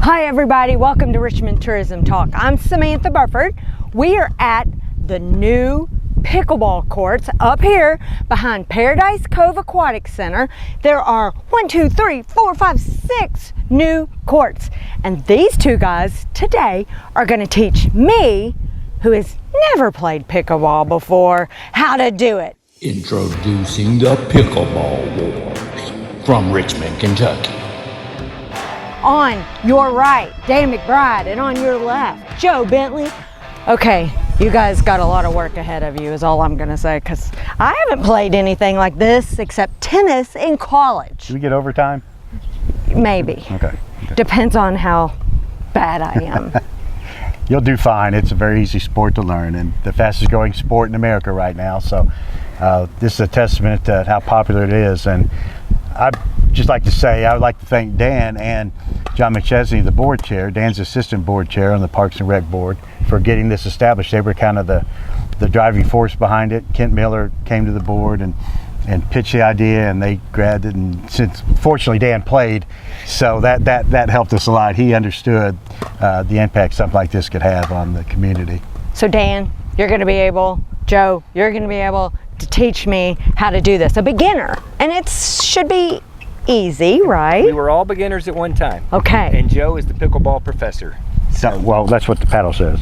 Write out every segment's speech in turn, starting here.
Hi everybody, welcome to Richmond Tourism Talk. I'm Samantha Burford. We are at the new pickleball courts up here behind Paradise Cove Aquatic Center. There are 6 new courts. And these two guys today are going to teach me, who has never played pickleball before, how to do it. Introducing the Pickleball Wars from Richmond, Kentucky. On your right, Dan McBride, and on your left, Joe Bentley. Okay, you guys got a lot of work ahead of you is all I'm gonna say, because I haven't played anything like this except tennis in college. Do we get overtime? Maybe. Okay. Depends on how bad I am. You'll do fine. It's a very easy sport to learn and the fastest growing sport in America right now. So this is a testament to how popular it is. And I'd just like to say, I would like to thank Dan and John McChesney, the board chair, Dan's assistant board chair on the Parks and Rec board, for getting this established. They were kind of the driving force behind it. Kent Miller came to the board and pitched the idea, and they grabbed it. And since fortunately Dan played, so that helped us a lot. He understood the impact something like this could have on the community. So Dan, you're going to be able, Joe, you're going to be able to teach me how to do this. A beginner, and it should be easy, right? We were all beginners at one time. Okay. And Joe is the pickleball professor. So, well, that's what the paddle says.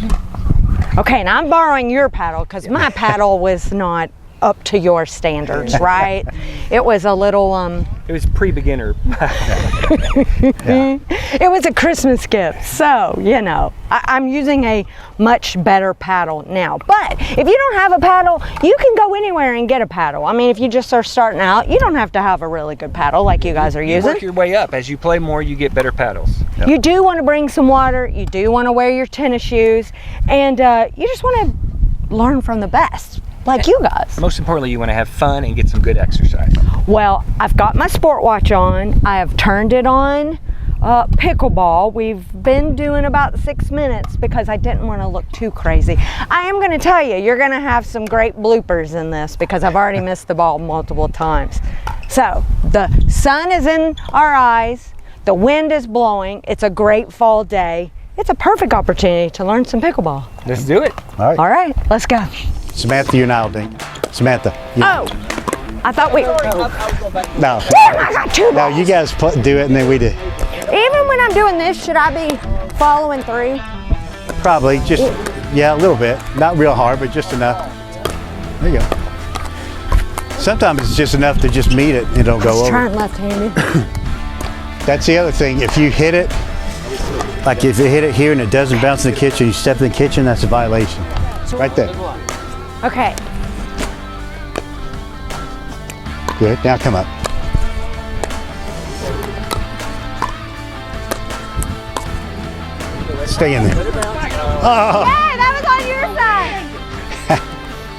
Okay, and I'm borrowing your paddle because my paddle was not up to your standards, right? It was a little It was pre-beginner. Yeah. It was a Christmas gift, so you know I'm using a much better paddle now. But if you don't have a paddle, you can go anywhere and get a paddle. I mean, if you just are starting out, you don't have to have a really good paddle like you guys are You using. work your way up. As you play more, you get better paddles. Yep. You do want to bring some water, you do want to wear your tennis shoes, and you just want to learn from the best, like you guys. Most importantly, you want to have fun and get some good exercise. Well, I've got my sport watch on. I have turned it on pickleball. We've been doing about 6 minutes because I didn't want to look too crazy. I am going to tell you, you're going to have some great bloopers in this because I've already missed the ball multiple times. So the sun is in our eyes. The wind is blowing. It's a great fall day. It's a perfect opportunity to learn some pickleball. Let's do it. All right. All right, let's go. Samantha, you're now, Dink. Samantha. Oh, I thought we... No. Damn, I got two No, balls. you guys do it and then we do. Even when I'm doing this, should I be following through? Probably, just, yeah, a little bit. Not real hard, but just enough. There you go. Sometimes it's just enough to just meet it and it'll go over. Trying left-handed. That's the other thing. If you hit it, like if you hit it here and it doesn't bounce in the kitchen, you step in the kitchen, that's a violation. Right there. Okay. Good. Now come up. Stay in there. Oh. Hey, that was on your side.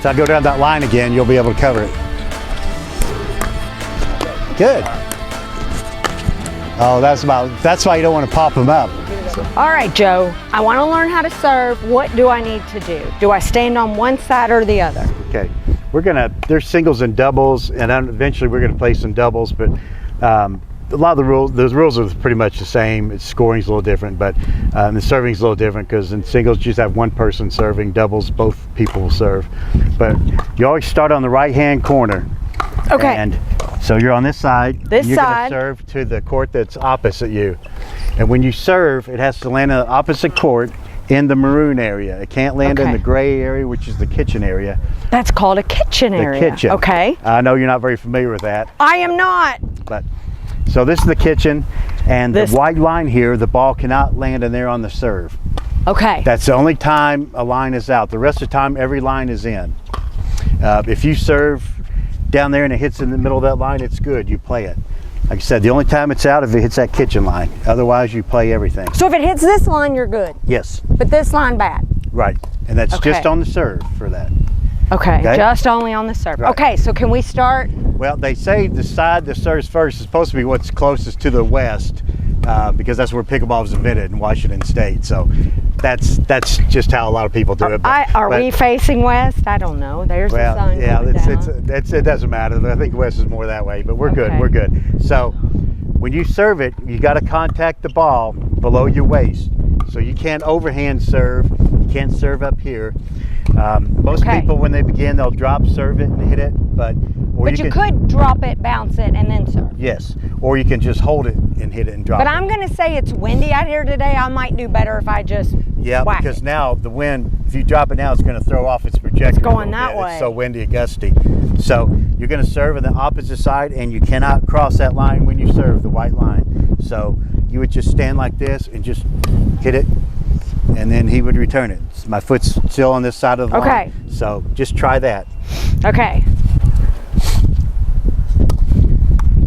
So I go down that line again, you'll be able to cover it. Good. Oh, that's why you don't want to pop them up. All right, Joe, I want to learn how to serve. What do I need to do? Do I stand on one side or the other? Okay, there's singles and doubles, and then eventually we're gonna play some doubles, but a lot of those rules are pretty much the same. It's scoring's a little different, but the serving's a little different because in singles you just have one person serving, doubles both people will serve. But you always start on the right-hand corner. Okay. And so you're on this side. This you're side. Gonna serve to the court that's opposite you. And when you serve, it has to land on the opposite court in the maroon area. It can't land in Okay. the gray area, which is the kitchen area. That's called a kitchen area. The kitchen. Okay. I know you're not very familiar with that, I am not. but so this is the kitchen, and This- the white line here, the ball cannot land in there on the serve. Okay. That's the only time a line is out. The rest of the time, every line is in. If you serve down there and it hits in the middle of that line, it's good. You play it. Like I said, the only time it's out if it hits that kitchen line. Otherwise, you play everything. So if it hits this line, you're good. Yes, But this line, bad. right. And that's Okay. just on the serve for that. Okay. Okay. Just only on the serve. Right. Okay, so can we start? Well, they say the side that serves first is supposed to be what's closest to the west because that's where pickleball was invented in Washington State. So that's just how a lot of people do it. Are we facing west? I don't know. There's the Well, sun. yeah, going down. it doesn't matter. I think west is more that way, but we're good. Okay. We're good. So when you serve it, you got to contact the ball below your waist. So you can't overhand serve. You can't serve up here. Most people, when they begin, they'll drop, serve it, and hit it. But you could drop it, bounce it, and then serve. Yes, or you can just hold it and hit it and drop it. But I'm going to say it's windy out here today. I might do better if I just whack because it. now the wind, if you drop it now, it's going to throw off its projector. It's going that way. It's so windy and gusty. So you're going to serve on the opposite side, and you cannot cross that line when you serve, the white line. So you would just stand like this and just hit it, and then he would return it. My foot's still on this side of the line. So just try that. Okay.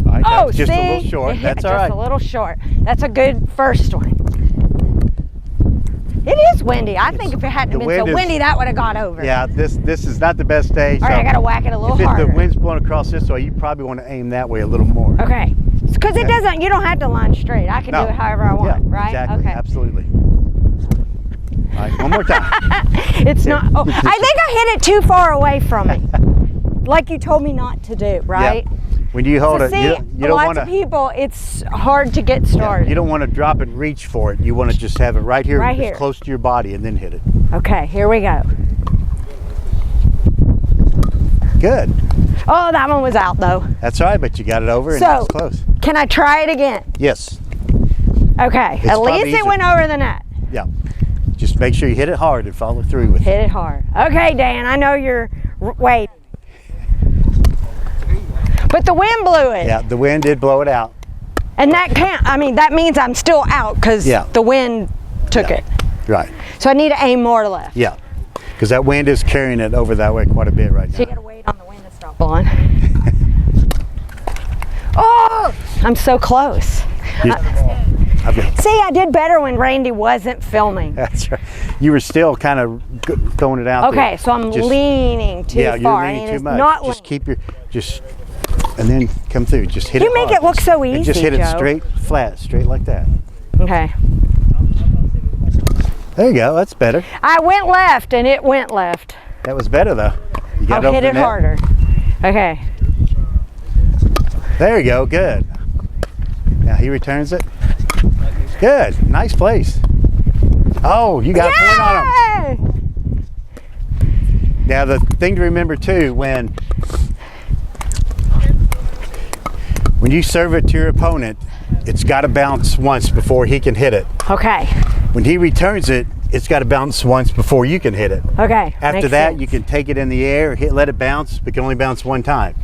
All right, Oh, just see? a little short. That's all right. Just a little short. That's a good first one. It is windy. I think if it hadn't been so windy, that would have got over. Yeah, this is not the best day. All right, I got to whack it a little harder. If the wind's blowing across this way, you probably want to aim that way a little more. Okay. Because it doesn't, you don't have to line straight. I can do it however I want, right? Exactly. Okay. Absolutely. All right, one more time. It's not, I think I hit it too far away from me. Like you told me not to do, right? Yeah. When you hold it, you don't want to. Lots of people, it's hard to get started. You don't want to drop and reach for it. You want to just have it right here, close to your body, and then hit it. Okay, here we go. Good. Oh, that one was out though. That's all right, but you got it over and it's close. Can I try it again? Yes. Okay, at least it went over the net. Yeah. Just make sure you hit it hard and follow through with it. Hit it hard. Okay, Dan, I know you're, wait. But the wind blew it. Yeah, the wind did blow it out. And that can't, I mean, that means I'm still out because the wind took it. Right. So I need to aim more left. Yeah, because that wind is carrying it over that way quite a bit right now. So you gotta wait on the wind to stop blowing. Oh, I'm so close. See, I did better when Randy wasn't filming. That's right. You were still kind of throwing it out there. Okay, so I'm leaning too far. Yeah, you're leaning too much. Just keep your, and then come through. Just hit it hard. You make it look so easy, and just hit it Joe. straight, flat, straight like that. Okay. There you go. That's better. I went left and it went left. That was better though. You got I'll hit it harder. Okay. There you go. Good. Now he returns it. Good. Nice place. Oh, you got a point on him. Now the thing to remember too, when you serve it to your opponent, it's got to bounce once before he can hit it. Okay. When he returns it, it's got to bounce once before you can hit it. Okay. After that, you can take it in the air, let it bounce, but can only bounce one time.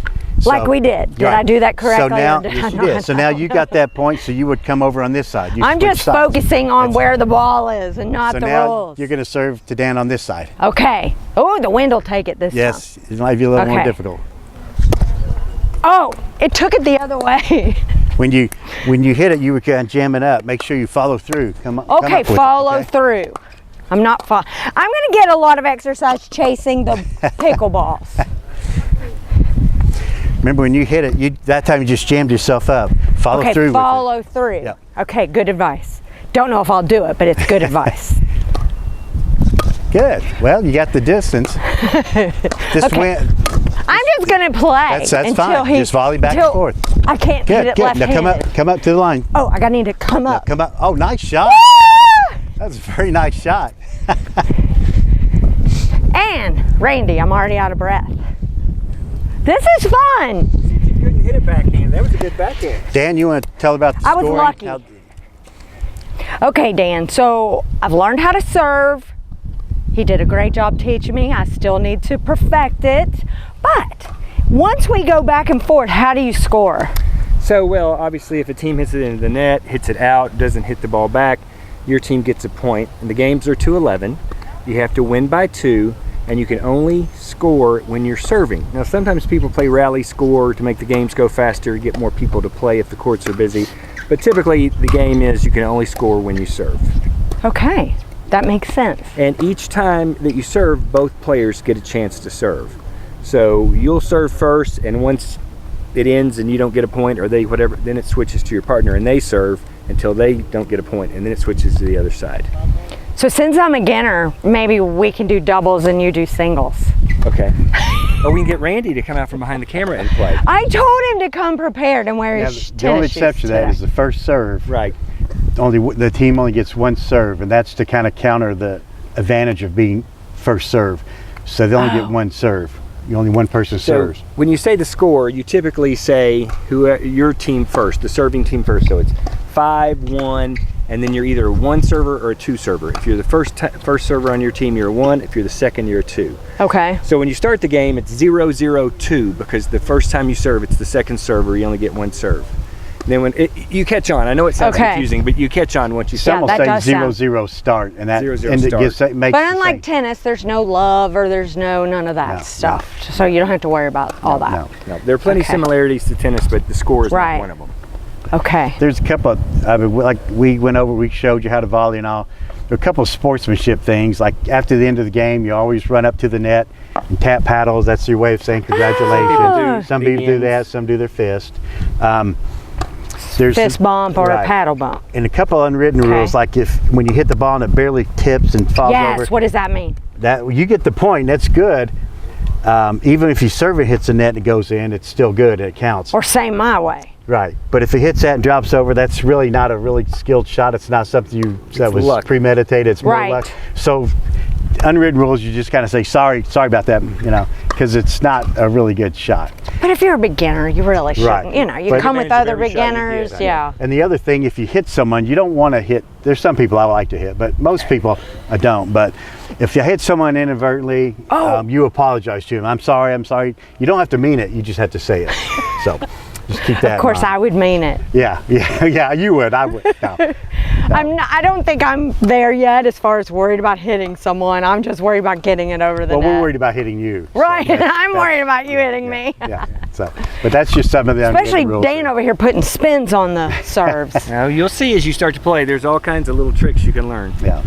Like we did. Did I do that correctly? So now, yes, you did. So now you got that point, so you would come over on this side. I'm just focusing on where the ball is and not the rules. You're going to serve to Dan on this side. Okay. Oh, the wind will take it this time. Yes, it might be a little more difficult. Oh, it took it the other way. When you hit it, you were kind of jamming up. Make sure you follow through. Okay, follow through. I'm not I'm going to get a lot of exercise chasing the pickleballs. Remember when you hit it, that time you just jammed yourself up. Follow through with it. Follow through. Yeah. Okay, good advice. Don't know if I'll do it, but it's good advice. Good. Well, you got the distance. Wind. I'm just going to play. That's fine. Just volley back and forth. I can't hit it left-handed. Now come up to the line. Oh, I need to come up. Come up. Oh, nice shot. That's a very nice shot. And Randy, I'm already out of breath. This is fun. You couldn't hit it backhand. That was a good backhand. Dan, you want to tell about the scoring? I was lucky. Okay, Dan, so I've learned how to serve. He did a great job teaching me. I still need to perfect it. But once we go back and forth, how do you score? So, well, obviously if a team hits it into the net, hits it out, doesn't hit the ball back, your team gets a point. And the games are 2-11. You have to win by 2. And you can only score when you're serving. Now, sometimes people play rally score to make the games go faster, get more people to play if the courts are busy. But typically, the game is you can only score when you serve. Okay, that makes sense. And each time that you serve, both players get a chance to serve. So you'll serve first, and once it ends and you don't get a point, or whatever, then it switches to your partner, and they serve until they don't get a point, and then it switches to the other side. So since I'm a beginner, maybe we can do doubles and you do singles. Okay. Or we can get Randy to come out from behind the camera and play. I told him to come prepared and wear Now, his the only tennis shoes exception to that today. is the first serve. Right. The team only gets one serve, and that's to kind of counter the advantage of being first serve. So they only get one serve. Only one person serves. When you say the score, you typically say your team first, the serving team first. So it's 5-1, and then you're either a one server or a two server. If you're the first server on your team, you're a 1. If you're the second, you're a 2. Okay. So when you start the game, it's 0-0-2 because the first time you serve, it's the second server. You only get one serve. And then when you catch on, I know it sounds confusing, but you catch on once you Some start. will say 0-0 start, and that 0-0 start. makes But the unlike same. tennis, there's no love or there's none of that stuff. So you don't have to worry about all that. No, there are plenty of similarities to tennis, but the score is not one of them. Okay. There's a couple of, like we went over, we showed you how to volley and all. There are a couple of sportsmanship things, like after the end of the game, you always run up to the net and tap paddles. That's your way of saying congratulations. Some people do that, some do their fist. There's Fist bump or a paddle bump. And a couple of unwritten rules, like when you hit the ball and it barely tips and falls over. Yes, what does that mean? That you get the point, that's good. Even if you serve it hits the net and it goes in, it's still good, it counts. Or say my way. Right, but if it hits that and drops over, that's really not a really skilled shot. It's not something that was premeditated. It's more luck. So unwritten rules, you just kind of say, sorry about that, because it's not a really good shot. But if you're a beginner, you really shouldn't. Right. You come with other beginners, And the other thing, if you hit someone, you don't want to hit. There's some people I like to hit, but most people I don't. But if you hit someone inadvertently, you apologize to them. I'm sorry. You don't have to mean it. You just have to say it. So just keep that. Of course, I would mean it. Yeah, you would. I would. No. I don't think I'm there yet as far as worried about hitting someone. I'm just worried about getting it over the net. Well, we're worried about hitting you. Right, and I'm worried about you hitting me. Yeah. So, but that's just some of the Especially rules. Dan over here putting spins on the serves. Now you'll see as you start to play, there's all kinds of little tricks you can learn. Yeah.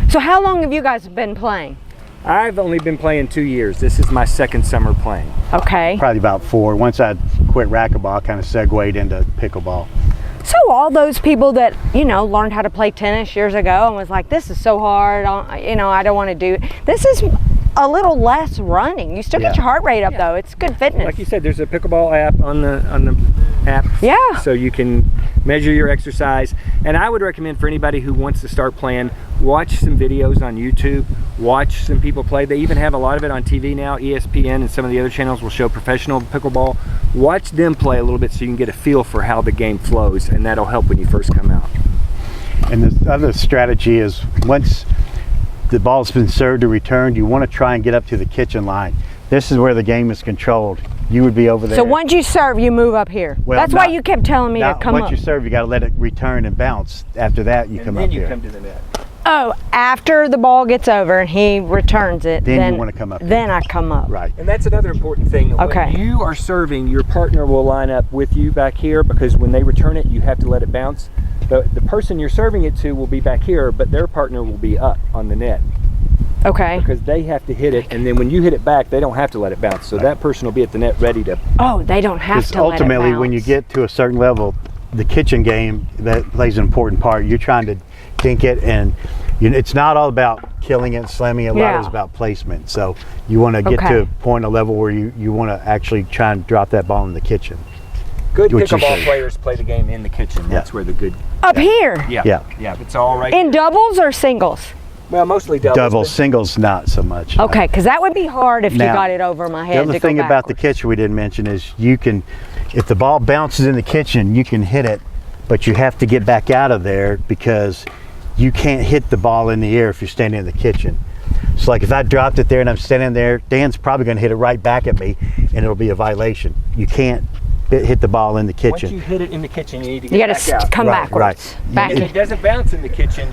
So how long have you guys been playing? I've only been playing 2 years. This is my second summer playing. Okay. Probably about 4. Once I quit racquetball, I kind of segued into pickleball. So all those people that, learned how to play tennis years ago and was like, this is so hard, I don't want to do it. This is a little less running. You still get your heart rate up though. It's good fitness. Like you said, there's a pickleball app on the app. Yeah. So you can measure your exercise. And I would recommend for anybody who wants to start playing, watch some videos on YouTube, watch some people play. They even have a lot of it on TV now. ESPN and some of the other channels will show professional pickleball. Watch them play a little bit so you can get a feel for how the game flows, and that'll help when you first come out. And the other strategy is once the ball's been served or returned, you want to try and get up to the kitchen line. This is where the game is controlled. You would be over there. So once you serve, you move up here. Well, that's why you kept telling me to come up. Once you serve, you got to let it return and bounce. After that, you come up here. And then you come to the net. Oh, after the ball gets over and he returns it, then you want to come up. Then I come up. Right. And that's another important thing. Okay. When you are serving, your partner will line up with you back here because when they return it, you have to let it bounce. The person you're serving it to will be back here, but their partner will be up on the net. Okay. Because they have to hit it, and then when you hit it back, they don't have to let it bounce. So that person will be at the net ready to. Oh, they don't have to let it bounce. Ultimately, when you get to a certain level, the kitchen game that plays an important part. You're trying to dink it, and it's not all about killing it and slamming it. A lot is about placement. So you want to get to a point, a level where you want to actually try and drop that ball in the kitchen. Good pickleball players play the game in the kitchen. That's where the good. Up here? Yeah. It's all right. In doubles or singles? Well, mostly doubles. Doubles, singles, not so much. Okay, because that would be hard if you got it over my head. The other thing about the kitchen we didn't mention is you can, if the ball bounces in the kitchen, you can hit it, but you have to get back out of there because you can't hit the ball in the air if you're standing in the kitchen. So like if I dropped it there and I'm standing there, Dan's probably going to hit it right back at me and it'll be a violation. You can't hit the ball in the kitchen. Once you hit it in the kitchen, you need to get back out. You got to come backwards. Right. If it doesn't bounce in the kitchen,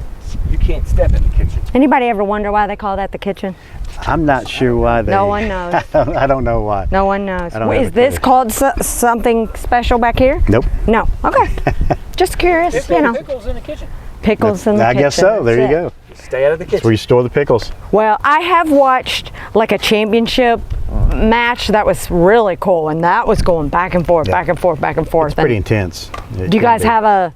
you can't step in the kitchen. Anybody ever wonder why they call that the kitchen? I'm not sure why they. No one knows. I don't know why. No one knows. Is this called something special back here? Nope. No. Okay. Just curious, Pickles in the kitchen. Pickles in the kitchen. I guess so. There you go. Stay out of the kitchen. That's where you store the pickles. Well, I have watched like a championship match that was really cool, and that was going back and forth, back and forth, back and forth. It's pretty intense. Do you guys have a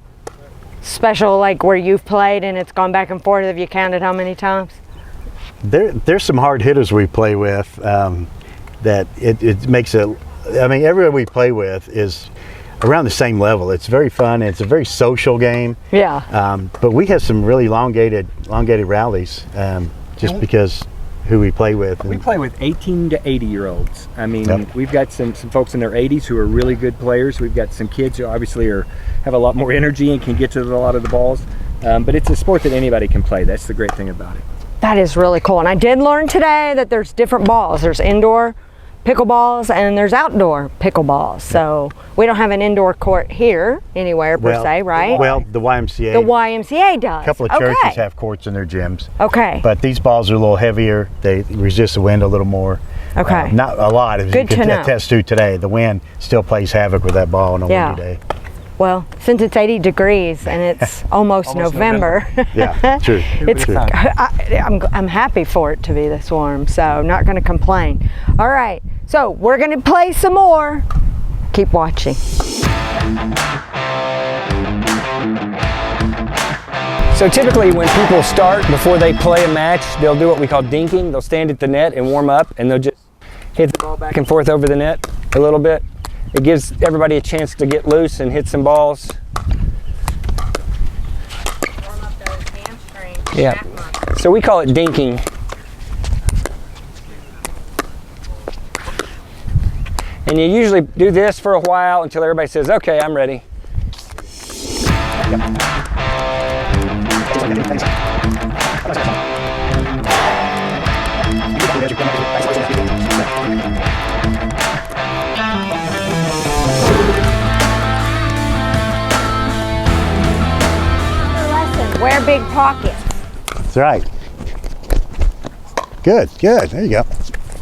special like where you've played and it's gone back and forth? Have you counted how many times? There's some hard hitters we play with. that it makes it. I mean, everyone we play with is around the same level. It's very fun. It's a very social game. Yeah. But we have some really elongated rallies, just because who we play with. We play with 18 to 80-year-olds. I mean, Yep. we've got some folks in their 80s who are really good players. We've got some kids who obviously have a lot more energy and can get to a lot of the balls. But it's a sport that anybody can play. That's the great thing about it. That is really cool. And I did learn today that there's different balls. There's indoor pickleballs and there's outdoor pickleballs. So we don't have an indoor court here anywhere per se, right? Well, the YMCA. The YMCA does. A couple of churches have courts in their gyms. Okay. But these balls are a little heavier. They resist the wind a little more. Okay. Not a lot, as Good you to can know. attest to today. The wind still plays havoc with that ball on a Yeah. windy day. Well, since it's 80 degrees and it's almost November. Yeah, true. It's True. I'm happy for it to be this warm, so not going to complain. All right, so we're going to play some more. Keep watching. So typically when people start, before they play a match, they'll do what we call dinking. They'll stand at the net and warm up, and they'll just hit the ball back and forth over the net a little bit. It gives everybody a chance to get loose and hit some balls. Warm up those hamstrings. Yeah. So we call it dinking. And you usually do this for a while until everybody says, okay, I'm ready. Lesson, wear big pockets. That's right. Good, good. There you go.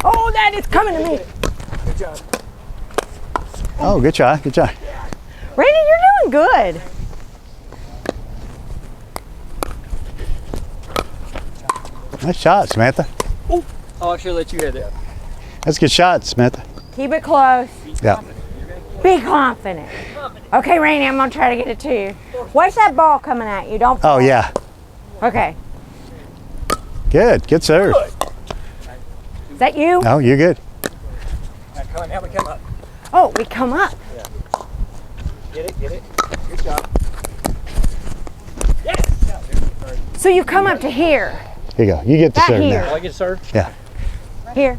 Oh, that is coming to me. Good job. Oh, good try, good try. Randy, you're doing good. Nice shot, Samantha. Oh, I should let you hit that. That's a good shot, Samantha. Keep it close. Yeah. Be confident. Okay, Randy, I'm going to try to get it to you. Where's that ball coming at you? Don't fall. Oh, yeah. Okay. Good, good serve. Is that you? Oh, you're good. Now we come up. Oh, we come up. Get it. Good job. So you come up to here. Here you go. You get the Right serve here. now. I get served? Yeah. Here.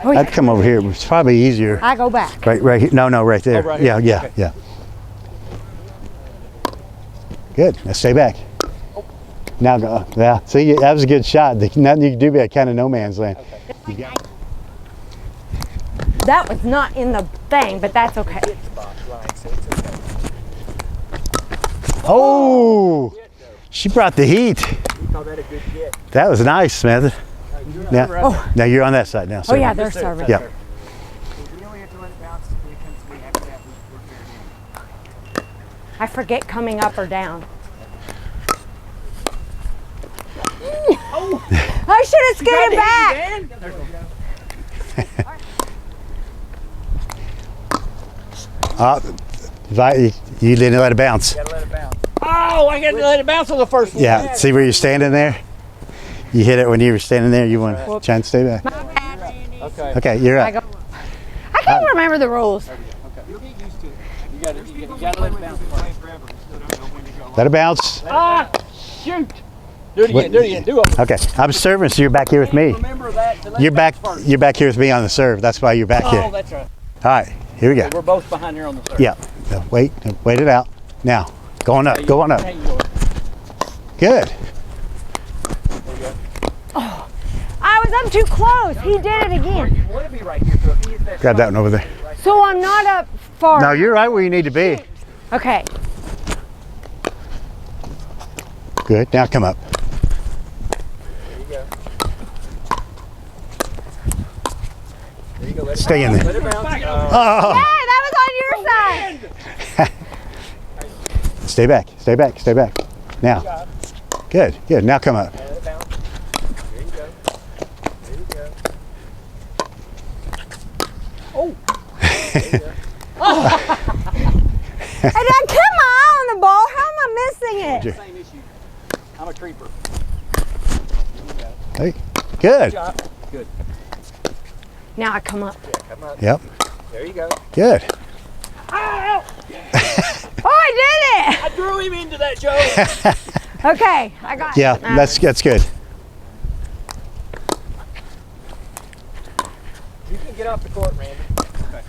Oh, I'd yeah. come over here. It's probably easier. I go back. Right here. No, right there. Oh, right here. Yeah, Okay. yeah. Good. Now stay back. Now go. Yeah. See, that was a good shot. There's nothing you can do about kind of no man's land. You got- That was not in the thing, but that's okay. Oh, she brought the heat. We call that a good get. That was nice, Samantha. Now you're on that side now. Oh, yeah, serve. they're serving. Yeah. We only have to let it bounce when it comes. We have to have it. I forget coming up or down. I should have skated back. You didn't let it bounce. Gotta let it bounce. Oh, I got to let it bounce on the first one. Yeah. See where you're standing there? You hit it when you were standing there. You want to try and stay back. Okay. Okay, you're I up. go. I can't remember the rules. You'll get used to it. You gotta let it bounce. Let it bounce. Ah, shoot. Do it again. Do it again. Do it. Okay. I'm serving, so you're back here with me. Remember that. To let You're it back. bounce first. You're back here with me on the serve. That's why you're back Oh, here. that's right. All right. Here we go. We're both behind here on the third. Yeah. Now, wait it out. Now, going up. Going up. How you going? Good. I was up too close. He did it again. You want to be right here. So if he hits that Grab that one over there. So I'm not up far. No, you're right where you need to be. Okay. Good. Now come up. There you go. Let it Stay in bounce. there. Let it bounce. Oh. Hey, that was on your side. Stay back. Stay back. Stay back. Now. Good. Good. Now come up. Let it bounce. There you go. There you go. And I kept my eye on the ball. How am I missing it? Same issue. I'm a creeper. Hey. Good. Good. Now I come up. Yeah, come up. Yep. There you go. Good. Ow! Oh, I I threw him into that, Joe. did it! Okay, I got Yeah, it. that's good. You can get off the court, Randy. Okay.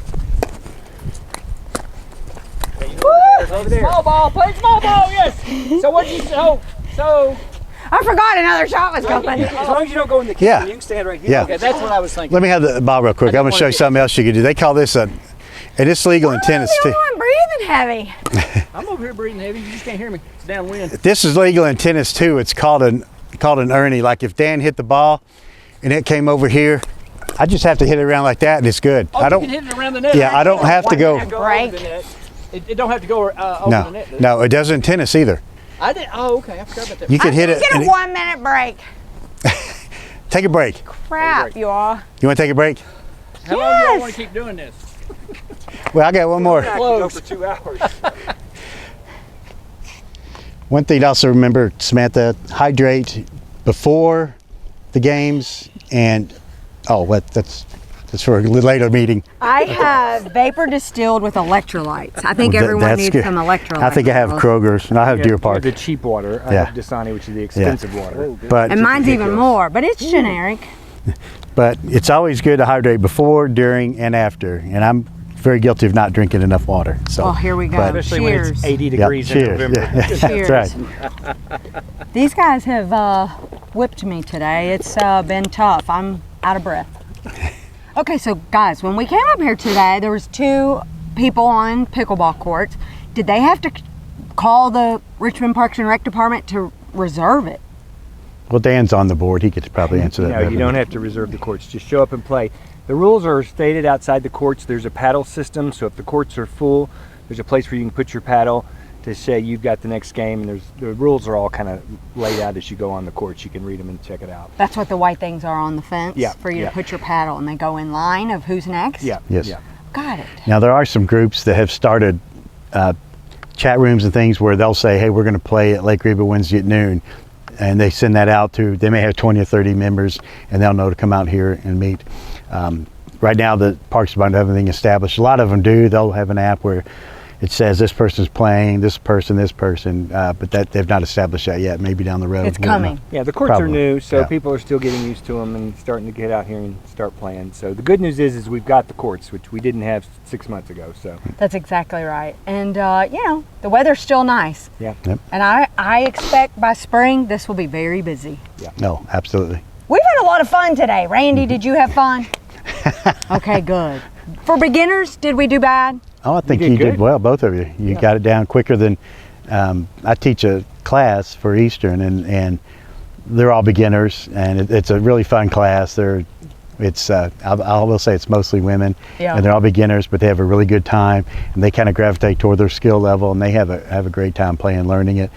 Yeah, you Woo! over there. Small ball, play small ball, yes. So what you so I forgot another shot was coming. as long as you don't go in the kitchen, Yeah. you can stand right here. Yeah. Okay, that's what I was thinking. Let me have the ball real quick. I'm going to show you something else you can do. They call this and it's legal in tennis I'm the too. only one breathing heavy. I'm over here breathing heavy. You just can't hear me. It's downwind. This is legal in tennis too. It's called an ernie. Like if Dan hit the ball and it came over here, I just have to hit it around like that and it's good. Oh, I don't. you can hit it around the net. Yeah, I don't have to go. Break. Over the net. It don't have to go over the No, net. does it? no, it doesn't in tennis either. I did. Oh, okay. I forgot about that. You can hit it. Get and a 1 minute break. take a break. Crap, you all. You want to take a break? How long do y'all Yes. want to keep doing this? Well, I got one more. Go for 2 hours. One thing to also remember, Samantha, hydrate before the games and that's for a later meeting. I have vapor distilled with electrolytes. I think everyone That's needs good. some electrolytes. I think I have Kroger's and I have Deer Park. The cheap water. I Yeah. have Dasani, which is the expensive water. But And mine's even more, but it's generic. But it's always good to hydrate before, during, and after. And I'm very guilty of not drinking enough water. So. Oh, here we go. but- Especially when it's Cheers. 80 Yeah, degrees in cheers. November. Yeah, Cheers. that's right. These guys have whipped me today. It's been tough. I'm out of breath. Okay, so guys, when we came up here today, there was 2 people on pickleball courts. Did they have to call the Richmond Parks and Rec Department to reserve it? Well, Dan's on the board. He could probably answer that. No, better. you don't have to reserve the courts. Just show up and play. The rules are stated outside the courts. There's a paddle system, so if the courts are full, there's a place where you can put your paddle to say you've got the next game. And the rules are all kind of laid out as you go on the courts. You can read them and check it out. That's what the white things are on the fence Yeah, for you yeah. to put your paddle, and they go in line of who's next? Yeah. Yes. Yeah. Got it. Now, there are some groups that have started chat rooms and things where they'll say, hey, we're going to play at Lake Reba Wednesday at noon. And they send that out to, they may have 20 or 30 members, and they'll know to come out here and meet. Right now, the Parks Department have everything established. A lot of them do. They'll have an app where it says this person's playing, this person, but that they've not established that yet. Maybe down the road. It's We don't know. coming. Yeah, the courts are Probably. new, so Yeah. people are still getting used to them and starting to get out here and start playing. So the good news is we've got the courts, which we didn't have 6 months ago. So That's exactly right. And, the weather's still nice. yeah. Yep. And I expect by spring this will be very busy. No, absolutely. We've had a lot of fun today. Randy, did you have fun? Okay, good. For beginners, did we do bad? Oh, I think did you did good. well, both of you. You got it down quicker than I teach a class for Eastern, and they're all beginners, and it's a really fun class. I will say it's mostly women, Yeah. and they're all beginners, but they have a really good time, and they kind of gravitate toward their skill level, and they have a great time playing, learning it.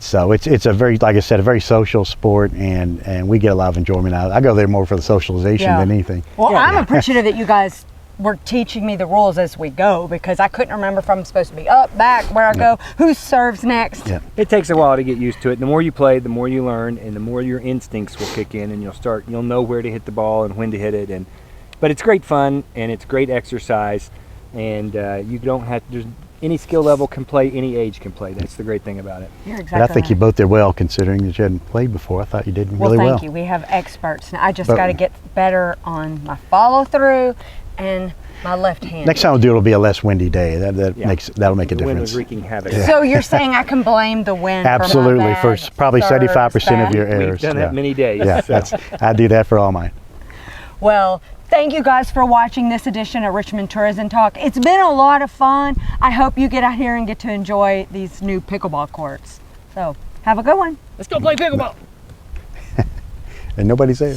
So it's a very, like I said, a very social sport, and we get a lot of enjoyment out of it. I go there more for the socialization Yeah. than anything. Well, Yeah. I'm appreciative that you guys were teaching me the rules as we go, because I couldn't remember if I'm supposed to be up, back, where I go, who serves next. Yeah. It takes a while to get used to it. The more you play, the more you learn, and the more your instincts will kick in, and you'll know where to hit the ball and when to hit it. But it's great fun, and it's great exercise, and you don't have there's any skill level can play, any age can play. That's the great thing about it. You're But exactly I think you right. both did well, considering that you hadn't played before. I thought you did really well. Thank you. We have experts. Now, I just But- got to get better on my follow through and my left hand. Next time we'll do it'll be a less windy day. That'll Yeah. make a The wind difference. was wreaking havoc. So you're saying I can blame the wind Absolutely, for my for bad probably serves 75% of bad? your We've errors. done yeah. that many days. Yeah, so. I do that for all mine. Well, thank you guys for watching this edition of Richmond Tourism Talk. It's been a lot of fun. I hope you get out here and get to enjoy these new pickleball courts. So have a good one. Let's go play pickleball. And nobody's there.